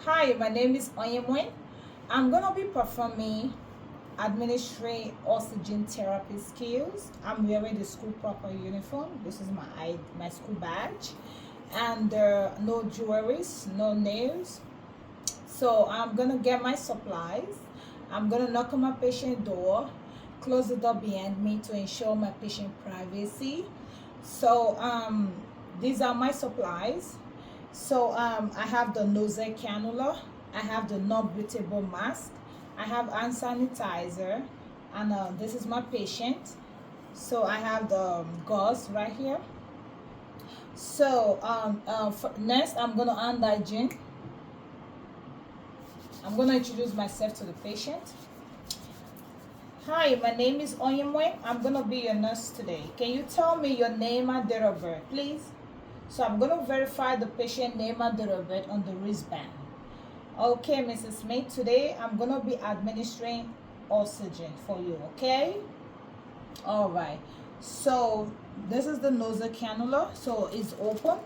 Hi, my name is Onyemwen. I'm gonna be performing administering oxygen therapy skills. I'm wearing the school proper uniform. This is my school badge, and no jewelries, no nails. So I'm gonna get my supplies. I'm gonna knock on my patient door, close the door behind me to ensure my patient privacy. So these are my supplies. So I have the nozzle cannula, I have the non-breathable mask, I have hand sanitizer, and this is my patient. So I have the gauze right here. So next I'm gonna hand hygiene. I'm gonna introduce myself to the patient. Hi, my name is Onyemwe. I'm gonna be your nurse today. Can you tell me your name and date of birth, please? So I'm going to verify the patient name and date of birth on the wristband. Okay, Mrs. Smith, today I'm going to be administering oxygen for you, okay? All right. So this is the nozzle cannula. So it's open.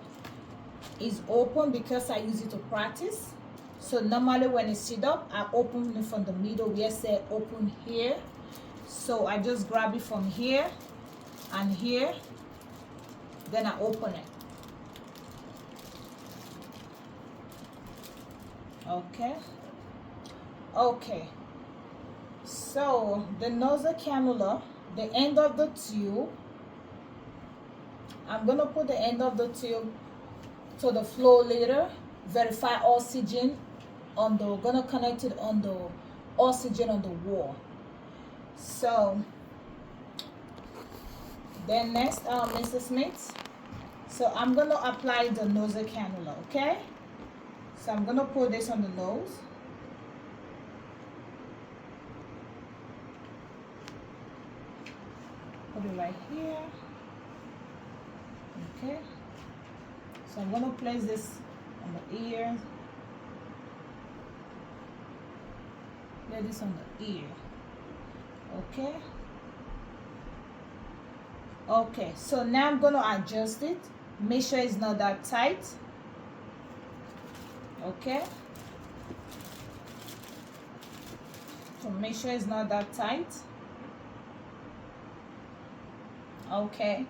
It's open because I use it to practice. So normally when it's sit up, I open it from the middle where it says open here. So I just grab it from here and here. Then I open it. Okay, so the nozzle cannula, the end of the tube, I'm gonna put the end of the tube to the flow leader, verify oxygen on the, gonna connect it on the oxygen on the wall. So then next, Mrs. Smith, so I'm gonna apply the nozzle cannula, okay? So I'm gonna put this on the nose. Put it right here. Okay. So I'm gonna place this on the ear. Place this on the ear. Okay. Okay. So now I'm gonna adjust it. Make sure it's not that tight. Okay, so make sure it's not that tight. Okay,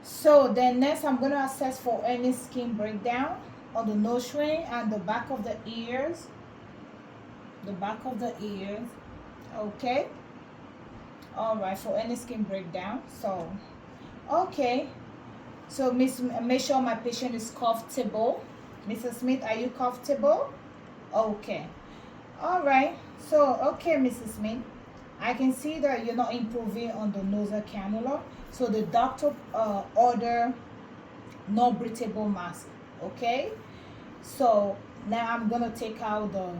so then next I'm going to assess for any skin breakdown on the nose ring and the back of the ears. Okay, all right, for any skin breakdown. So okay, so make sure my patient is comfortable. Mrs. Smith, are you comfortable? Okay. All right. So, okay, Mrs. Smith, I can see that you're not improving on the nozzle cannula. So the doctor order no breathable mask. Okay. So now I'm gonna take out the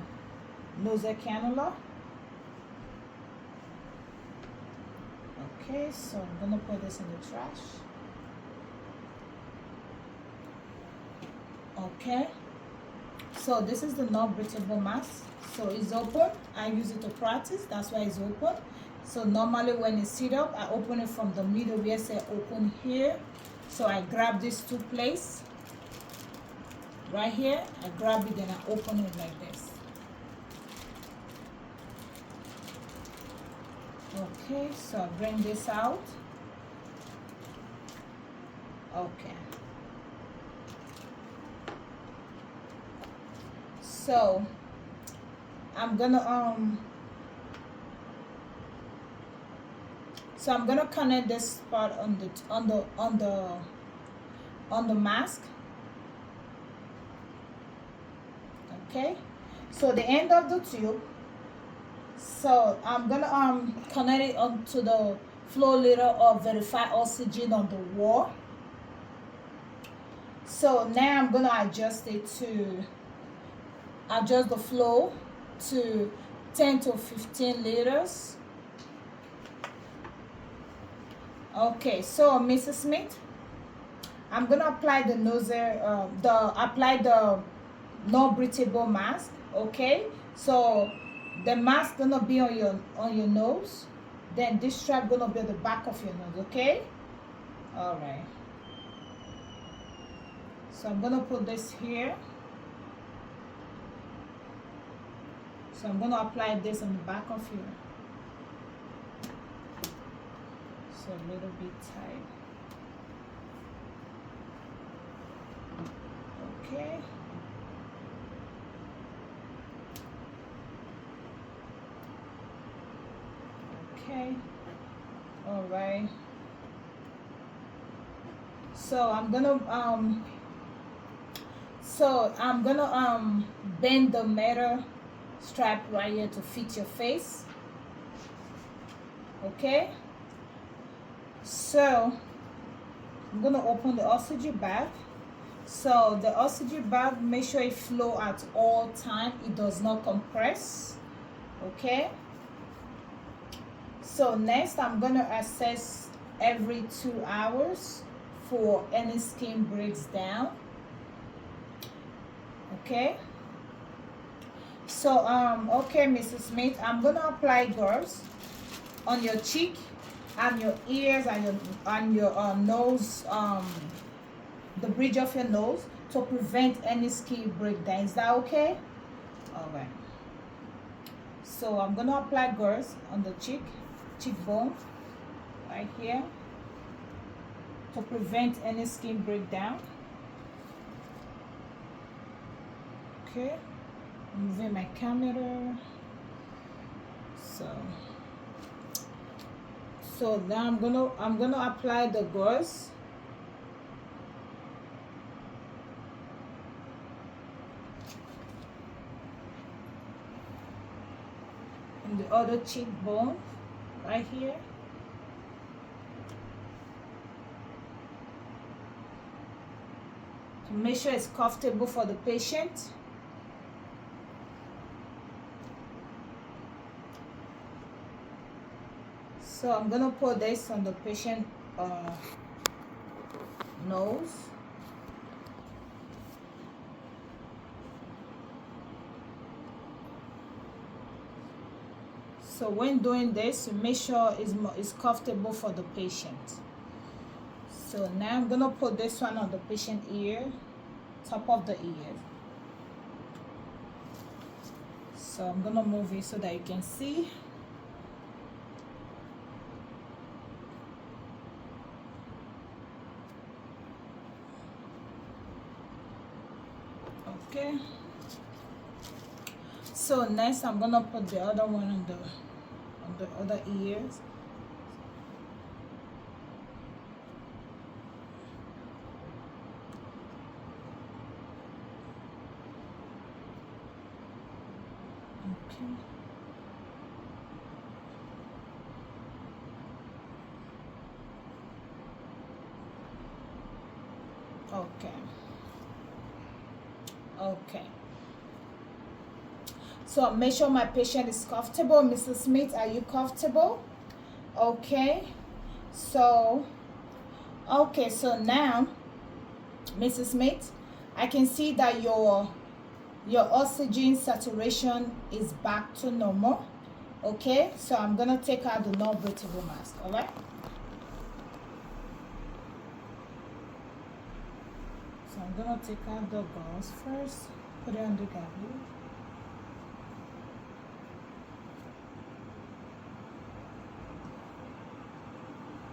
nozzle cannula. Okay. So I'm gonna put this in the trash. Okay, so this is the non-breathable mask. So it's open. I use it to practice, that's why it's open. So normally when it's sit up, I open it from the middle where it says open here. So I grab these two places right here. I grab it and I open it like this. Okay, so I bring this out. Okay. So I'm gonna connect this part on the mask. Okay, so the end of the tube. So I'm gonna connect it onto the flow leader or verify oxygen on the wall. So now I'm gonna adjust the flow to 10 to 15 liters. Okay, so Mrs. Smith, I'm gonna apply the nozzle, apply the non-breathable mask. Okay, so the mask gonna be on your nose, then this strap gonna be on the back of your nose. Okay, all right. So I'm gonna put this here. So I'm gonna apply this on the back of you. So a little bit tight. Okay. Okay. All right. So I'm gonna bend the metal strap right here to fit your face. Okay. So I'm gonna open the oxygen bag. So the oxygen bag, make sure it flow at all time. It does not compress. Okay. So next I'm gonna assess every 2 hours for any skin breaks down. Okay. So okay, Mrs. Smith, I'm gonna apply gauze on your cheek and your ears and your nose, the bridge of your nose, to prevent any skin breakdown. Is that okay? All right. So I'm gonna apply gauze on the cheekbone, right here, to prevent any skin breakdown. Okay, moving my camera. So now I'm gonna apply the gauze on the other cheekbone, right here. To make sure it's comfortable for the patient. So I'm gonna put this on the patient nose. So when doing this, make sure it's comfortable for the patient. So now I'm gonna put this one on the patient ear, top of the ear. So I'm gonna move it so that you can see. Okay. So next I'm gonna put the other one on the other ears. Okay. Okay. Okay. So make sure my patient is comfortable. Mrs. Smith, are you comfortable? Okay. So now, Mrs. Smith, I can see that your oxygen saturation is back to normal. Okay, so I'm gonna take out the non-breathable mask. All right. So I'm gonna take out the gauze first. Put it on the garbage.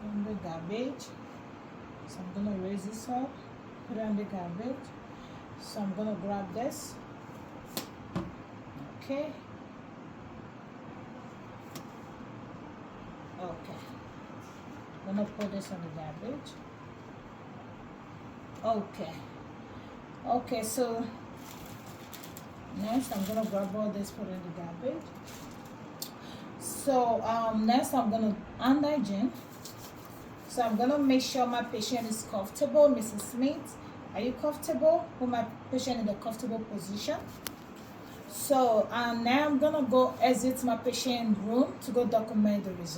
On the garbage. So I'm gonna raise this up. Put it on the garbage. So I'm gonna grab this. Okay. Okay. I'm gonna put this on the garbage. Okay. Okay, so next I'm gonna grab all this, put it in the garbage. So next I'm gonna hygiene. So I'm gonna make sure my patient is comfortable. Mrs. Smith, are you comfortable? Put my patient in a comfortable position. So now I'm gonna go exit my patient room to go document the result.